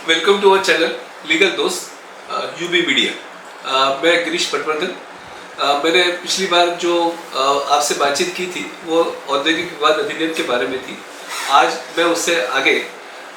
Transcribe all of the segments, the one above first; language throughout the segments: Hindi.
Welcome to our channel legal दोस्त यूबी मीडिया। मैं गिरीश पटवर्धन। मैंने पिछली बार जो आपसे बातचीत की थी वो औद्योगिक विवाद अधिनियम के बारे में थी। आज मैं उससे आगे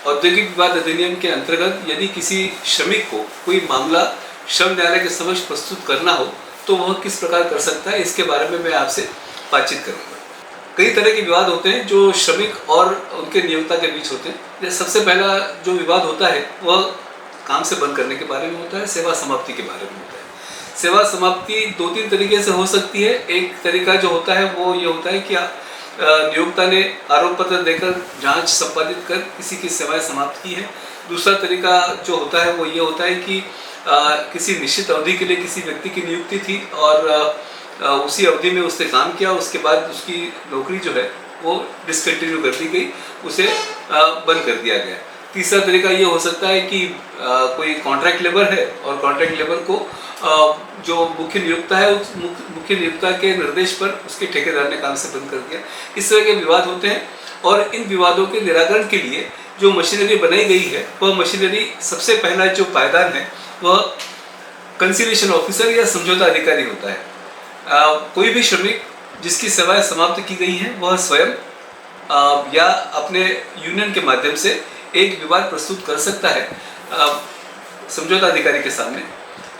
औद्योगिक विवाद अधिनियम के अंतर्गत यदि किसी श्रमिक को कोई मामला श्रम न्यायालय के समक्ष प्रस्तुत करना हो तो वह किस प्रकार कर सकता है, इसके बारे में मैं आपसे बातचीत करूँगा। कई तरह के विवाद होते हैं जो श्रमिक और उनके नियोक्ता के बीच होते हैं। सबसे पहला जो विवाद होता है वह काम से बंद करने के बारे में होता है, सेवा समाप्ति के बारे में होता है। सेवा समाप्ति दो तीन तरीके से हो सकती है। एक तरीका जो होता है वो ये होता है कि नियोक्ता ने आरोप पत्र देकर जांच संपादित कर किसी की सेवाएं समाप्त की है। दूसरा तरीका जो होता है वो ये होता है कि किसी निश्चित अवधि के लिए किसी व्यक्ति की नियुक्ति थी और उसी अवधि में उसने काम किया, उसके बाद उसकी नौकरी जो है वो डिसकंटिन्यू कर दी गई, उसे बंद कर दिया गया। तीसरा तरीका ये हो सकता है कि कोई कॉन्ट्रैक्ट लेबर है और कॉन्ट्रैक्ट लेबर को जो मुख्य नियोक्ता है उस मुख्य नियोक्ता के निर्देश पर उसके ठेकेदार ने काम से बंद कर दिया। इस तरह के विवाद होते हैं और इन विवादों के निराकरण के लिए जो मशीनरी बनाई गई है वह मशीनरी सबसे पहला जो पायदान है वह कंसिलिएशन ऑफिसर या समझौता अधिकारी होता है। कोई भी श्रमिक जिसकी सेवाएं समाप्त की गई हैं वह स्वयं या अपने यूनियन के माध्यम से एक विवाद प्रस्तुत कर सकता है समझौता अधिकारी के सामने।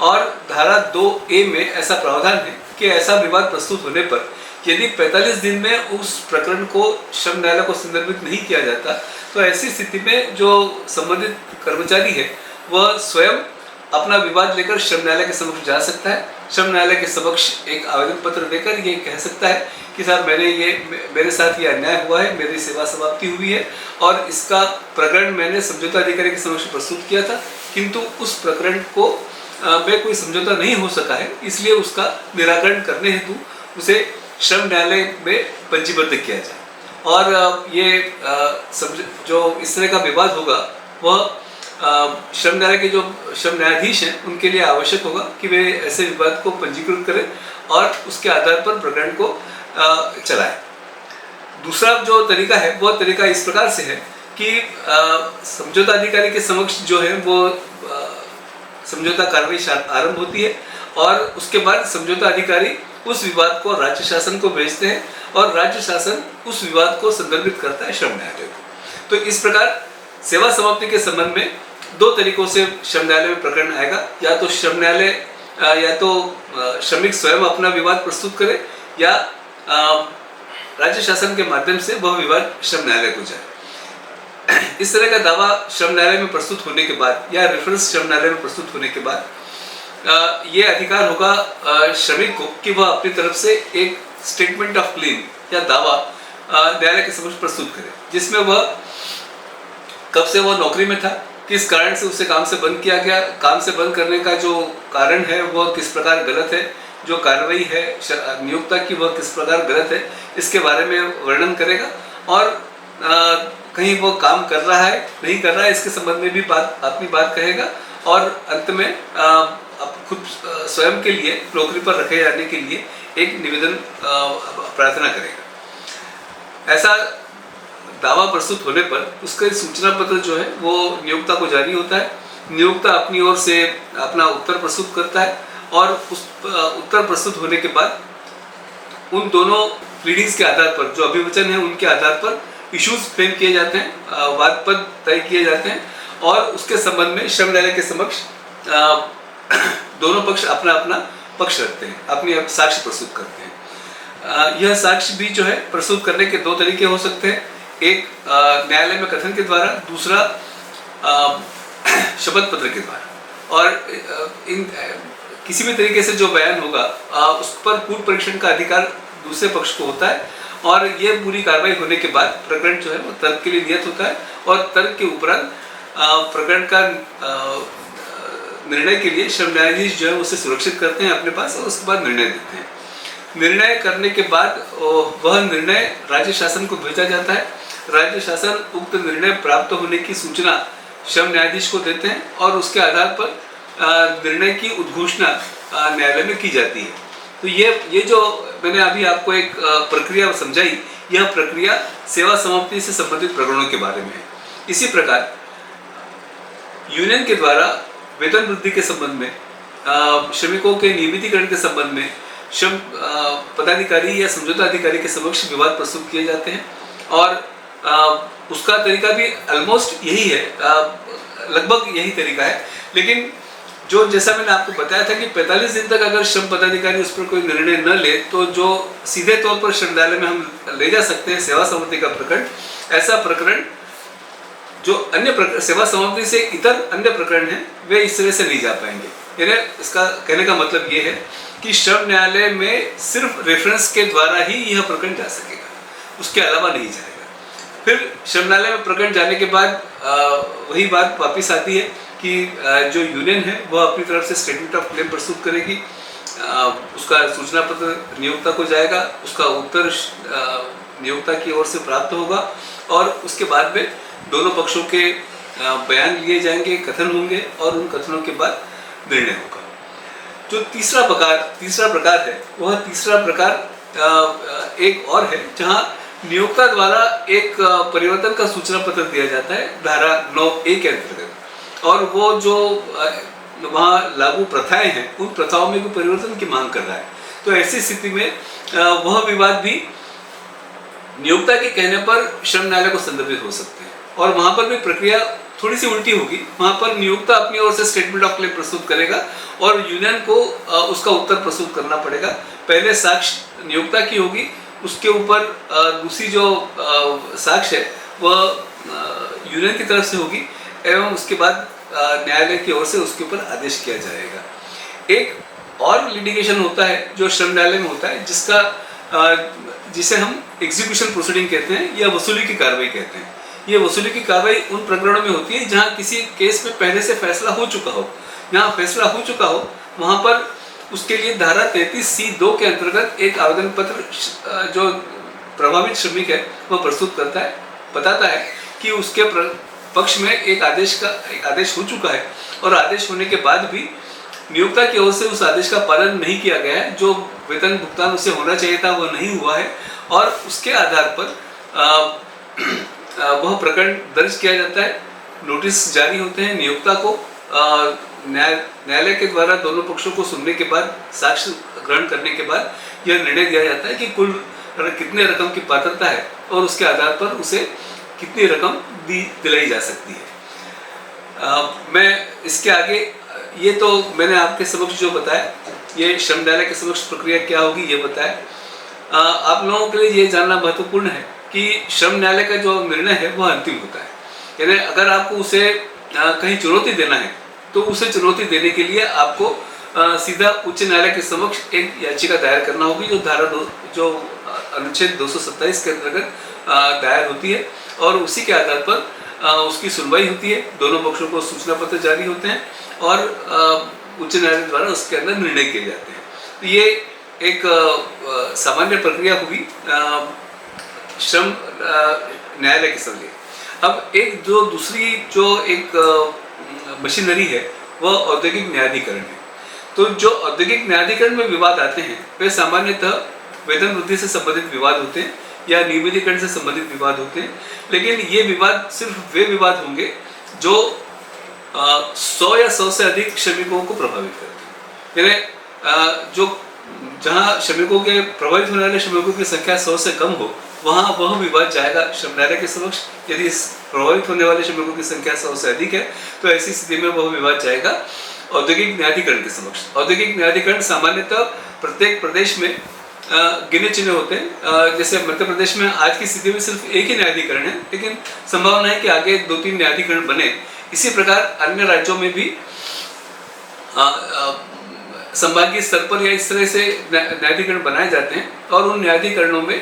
और धारा 2A में ऐसा प्रावधान है कि ऐसा विवाद प्रस्तुत होने पर यदि 45 दिन में उस प्रकरण को श्रम न्यायालय को संदर्भित नहीं किया जाता तो ऐसी स्थिति में जो संबंधित कर्मचारी है वह स्वयं अपना विवाद लेकर श्रम न्यायालय के समक्ष जा सकता है। श्रम न्यायालय के समक्ष एक आवेदन पत्र देकर ये कह सकता है कि साहब मेरे साथ ये अन्याय हुआ है, मेरी सेवा समाप्ति हुई है और इसका प्रकरण मैंने समझौता अधिकारी के समक्ष प्रस्तुत किया था, किंतु उस प्रकरण को मैं कोई समझौता नहीं हो सका है, इसलिए उसका निराकरण करने हेतु उसे श्रम न्यायालय में पंजीबद्ध किया जाए। और ये जो इस तरह का विवाद होगा वह श्रम न्यायालय के जो श्रम न्यायाधीश हैं उनके लिए आवश्यक होगा कि वे ऐसे विवाद को पंजीकृत करें और उसके आधार पर प्रकरण को चलाएं। दूसरा जो तरीका है वह तरीका इस प्रकार से है कि समझौता अधिकारी के समक्ष जो है वो समझौता कार्रवाई आरंभ होती है और उसके बाद समझौता अधिकारी उस विवाद को राज्य शासन को भेजते हैं और राज्य शासन उस विवाद को संदर्भित करता है श्रम न्यायालय को। तो इस प्रकार सेवा समाप्ति के संबंध में दो तरीकों से श्रम न्यायालय में प्रकरण आएगा। या तो श्रम न्यायालय या तो श्रमिक स्वयं अपना विवाद प्रस्तुत करे या राज्य शासन के माध्यम से वह विवाद श्रम न्यायालय को जाए। इस तरह का दावा श्रम न्यायालय में प्रस्तुत होने के बाद या रेफरेंस श्रम न्यायालय में प्रस्तुत होने के बाद ये अधिकार होगा श्रमिक को कि वह अपनी तरफ से एक स्टेटमेंट ऑफ क्लेम या दावा न्यायालय के समक्ष प्रस्तुत करे, जिसमें वह कब से वह नौकरी में था, किस कारण से उसे काम से बंद किया गया, काम से बंद करने का जो कारण है वह किस प्रकार गलत है, जो कार्रवाई है नियोक्ता की वह किस प्रकार गलत है, इसके बारे में वर्णन करेगा। और कहीं वो काम कर रहा है नहीं कर रहा है इसके संबंध में भी अपनी बात कहेगा और अंत में खुद स्वयं के लिए नौकरी पर रखे जाने के लिए एक निवेदन प्रार्थना करेगा। ऐसा दावा प्रस्तुत होने पर उसका सूचना पत्र जो है वो नियोक्ता को जारी होता है। नियोक्ता अपनी ओर से अपना उत्तर प्रस्तुत करता है और उस उत्तर प्रस्तुत होने के बाद उन दोनों प्लीडिंग्स के आधार पर जो अभिवचन है उनके आधार पर इश्यूज फ्रेम किए जाते हैं, वाद पद तय किए जाते हैं और उसके संबंध में श्रम न्यायालय के समक्ष दोनों पक्ष अपना अपना पक्ष रखते हैं, अपनी साक्ष्य प्रस्तुत करते हैं। यह साक्ष्य भी जो है प्रस्तुत करने के दो तरीके हो सकते हैं, एक न्यायालय में कथन के द्वारा, दूसरा शपथ पत्र के द्वारा। और इन किसी भी तरीके से जो बयान होगा उस पर पूर्व परीक्षण का अधिकार दूसरे पक्ष को होता है और ये पूरी कार्रवाई होने के बाद प्रकरण जो है वो तर्क के लिए नियत होता है और तर्क के उपरांत प्रकरण का निर्णय के लिए श्रम न्यायाधीश जो है उसे सुरक्षित करते हैं अपने पास और उसके बाद निर्णय देते हैं। निर्णय करने के बाद वह निर्णय राज्य शासन को भेजा जाता है। राज्य शासन उक्त निर्णय प्राप्त होने की सूचना श्रम न्यायाधीश को देते हैं और उसके आधार पर निर्णय की उद्घोषणा न्यायालय में की जाती है। तो ये जो मैंने अभी आपको एक प्रक्रिया समझाई, यह प्रक्रिया सेवा समाप्ति से संबंधित प्रकरणों के बारे में है। इसी प्रकार यूनियन के द्वारा वेतन वृद्धि के संबंध में, श्रमिकों के नियमितीकरण के संबंध में श्रम पदाधिकारी या समझौता अधिकारी के समक्ष विवाद प्रस्तुत किए जाते हैं। और उसका तरीका भी ऑलमोस्ट यही है, लगभग यही तरीका है। लेकिन जो जैसा मैंने आपको बताया था कि 45 दिन तक अगर श्रम पदाधिकारी उस पर कोई निर्णय न ले तो जो सीधे तौर पर श्रम न्यायालय में हम ले जा सकते हैं सेवा समाप्ति का प्रकरण, ऐसा प्रकरण जो अन्य सेवा समाप्ति से इतर अन्य प्रकरण हैं वे इस तरह से नहीं जा पाएंगे। यानी इसका कहने का मतलब ये है कि श्रम न्यायालय में सिर्फ रेफरेंस के द्वारा ही यह प्रकरण जा सकेगा, उसके अलावा नहीं जाएगा। फिर श्रम न्यायालय में प्रकरण जाने के बाद वही बात वापिस आती है कि जो यूनियन है वह अपनी तरफ से स्टेटमेंट ऑफ क्लेम प्रस्तुत करेगी, उसका सूचना पत्र नियोक्ता को जाएगा, उसका उत्तर नियोक्ता की ओर से प्राप्त होगा और उसके बाद में दोनों पक्षों के बयान लिए जाएंगे, कथन होंगे और उन कथनों के बाद निर्णय होगा। जो तीसरा प्रकार है वह तीसरा प्रकार एक और है जहां नियोक्ता द्वारा एक परिवर्तन का सूचना पत्र दिया जाता है धारा 9A के अंतर्गत, और वो जो वहाँ लागू प्रथाएं हैं उन प्रथाओं में भी परिवर्तन की मांग कर रहा है। तो ऐसी स्थिति में वह विवाद भी नियोक्ता के कहने पर श्रम न्यायालय को संदर्भित हो सकते हैं और वहाँ पर भी प्रक्रिया थोड़ी सी उल्टी होगी। वहाँ पर नियोक्ता अपनी ओर से स्टेटमेंट ऑफ क्लेम प्रस्तुत करेगा और यूनियन को उसका उत्तर प्रस्तुत करना पड़ेगा। पहले साक्ष्य नियोक्ता की होगी, उसके ऊपर दूसरी जो साक्ष्य है वह यूनियन की तरफ से होगी एवं उसके बाद न्यायालय की ओर से उसके ऊपर आदेश किया जाएगा। एक और लिटिगेशन होता है जो श्रम न्यायालय में होता है जिसे हम एग्जीक्यूशन प्रोसीडिंग कहते हैं या वसूली की कार्रवाई कहते हैं। ये वसूली की कार्रवाई उन प्रकरणों में होती है जहाँ किसी केस में पहले से फैसला हो चुका हो। जहाँ फैसला हो चुका हो वहाँ पर उसके लिए धारा 33C(2) के अंतर्गत एक आवेदन पत्र जो प्रभावित श्रमिक है वह प्रस्तुत करता है, बताता है कि उसके पक्ष में एक आदेश हो चुका है और आदेश होने के बाद भी नियोक्ता की ओर से उस आदेश का पालन नहीं किया गया है, जो वेतन भुगतान उसे होना चाहिए था वह नहीं हुआ है और उसके आधार पर वह प्रकरण दर्ज किया जाता है, नोटिस जारी होते हैं नियोक्ता को, न्यायालय के द्वारा दोनों पक्षों को सुनने के बाद साक्ष्य ग्रहण करने के बाद यह निर्णय दिया जाता है कि कुल कितने रकम की पात्रता है और उसके आधार पर उसे कितनी रकम दिलाई जा सकती है। मैं इसके आगे ये तो मैंने आपके समक्ष जो बताया, ये श्रम न्यायालय के समक्ष प्रक्रिया क्या होगी ये बताया। आप लोगों के लिए ये जानना महत्वपूर्ण है कि श्रम न्यायालय का जो निर्णय है वह अंतिम होता है। यानी अगर आपको उसे कहीं चुनौती देना है तो उसे चुनौती देने के लिए आपको सीधा उच्च न्यायालय के समक्ष एक याचिका दायर करना होगी जो अनुच्छेद 227 के अंतर्गत दायर होती है और उसी के आधार पर उसकी सुनवाई होती है, दोनों पक्षों को सूचना पत्र जारी होते हैं और उच्च न्यायालय द्वारा उसके अंदर निर्णय किए जाते हैं। तो ये एक सामान्य प्रक्रिया हुई श्रम न्यायालय के समझे। अब एक जो दूसरी जो एक मशीनरी है वह औद्योगिक न्यायाधिकरण है। तो जो औद्योगिक न्यायाधिकरण में विवाद आते हैं वे सामान्यतः वेतन वृद्धि से संबंधित विवाद होते हैं या नियमितीकरण से संबंधित विवाद होते हैं, लेकिन ये विवाद सिर्फ वे विवाद होंगे जो 100 या 100 से अधिक श्रमिकों को प्रभावित करते हैं। यानी जो जहाँ श्रमिकों के प्रभावित होने वाले श्रमिकों की संख्या 100 से कम हो वहाँ वह विवाद जाएगा श्रम न्यायालय के समक्ष। यदि प्रभावित होने वाले श्रमिकों की संख्या 100 से अधिक है तो ऐसी स्थिति में वह विवाद जाएगा औद्योगिक न्यायाधिकरण के समक्ष। औद्योगिक न्यायाधिकरण सामान्यतः प्रत्येक प्रदेश में गिने चुने होते हैं। जैसे मध्य प्रदेश में आज की स्थिति में सिर्फ एक ही न्यायाधिकरण है, लेकिन संभावना है कि आगे 2-3 न्यायाधिकरण बने। इसी प्रकार अन्य राज्यों में भी संभागीय स्तर पर या इस तरह से न्यायाधिकरण बनाए जाते हैं और उन न्यायाधिकरणों में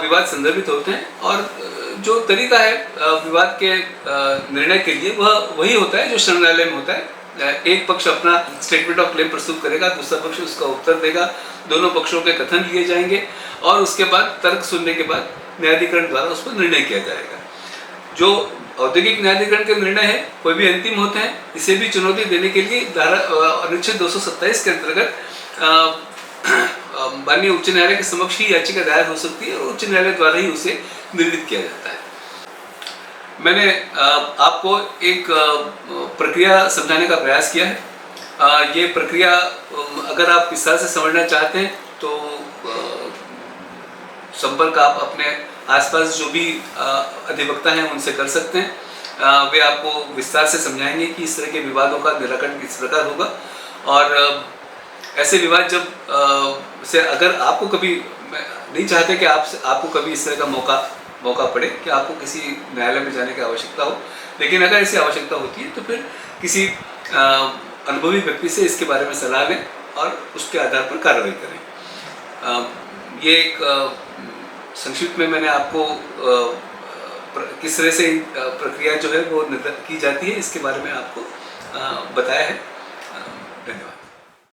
विवाद संदर्भित होते हैं और जो तरीका है विवाद के निर्णय के लिए वह वही होता है जो श्रम न्यायालय में होता है। एक पक्ष अपना स्टेटमेंट ऑफ क्लेम प्रस्तुत करेगा, दूसरा पक्ष उसका उत्तर देगा, दोनों पक्षों के कथन लिए जाएंगे और उसके बाद तर्क सुनने के बाद न्यायाधिकरण द्वारा उस पर निर्णय किया जाएगा। जो औद्योगिक न्यायाधिकरण के निर्णय है कोई भी अंतिम होते हैं, इसे भी चुनौती देने के लिए अनुच्छेद 227 के अंतर्गत माननीय उच्च न्यायालय के समक्ष ही याचिका दायर हो सकती है और उच्च न्यायालय द्वारा ही उसे निर्णित किया जाता है। मैंने आपको एक प्रक्रिया समझाने का प्रयास किया है। ये प्रक्रिया अगर आप विस्तार से समझना चाहते हैं तो संपर्क आप अपने आसपास जो भी अधिवक्ता हैं उनसे कर सकते हैं। वे आपको विस्तार से समझाएंगे कि इस तरह के विवादों का निराकरण किस प्रकार होगा। और ऐसे विवाद जब से अगर आपको कभी, मैं नहीं चाहते कि आपको कभी इस तरह का मौका पड़े कि आपको किसी न्यायालय में जाने की आवश्यकता हो, लेकिन अगर ऐसी आवश्यकता होती है तो फिर किसी अनुभवी व्यक्ति से इसके बारे में सलाह लें और उसके आधार पर कार्रवाई करें। ये एक संक्षिप्त में मैंने आपको किस तरह से प्रक्रिया जो है वो की जाती है इसके बारे में आपको बताया है।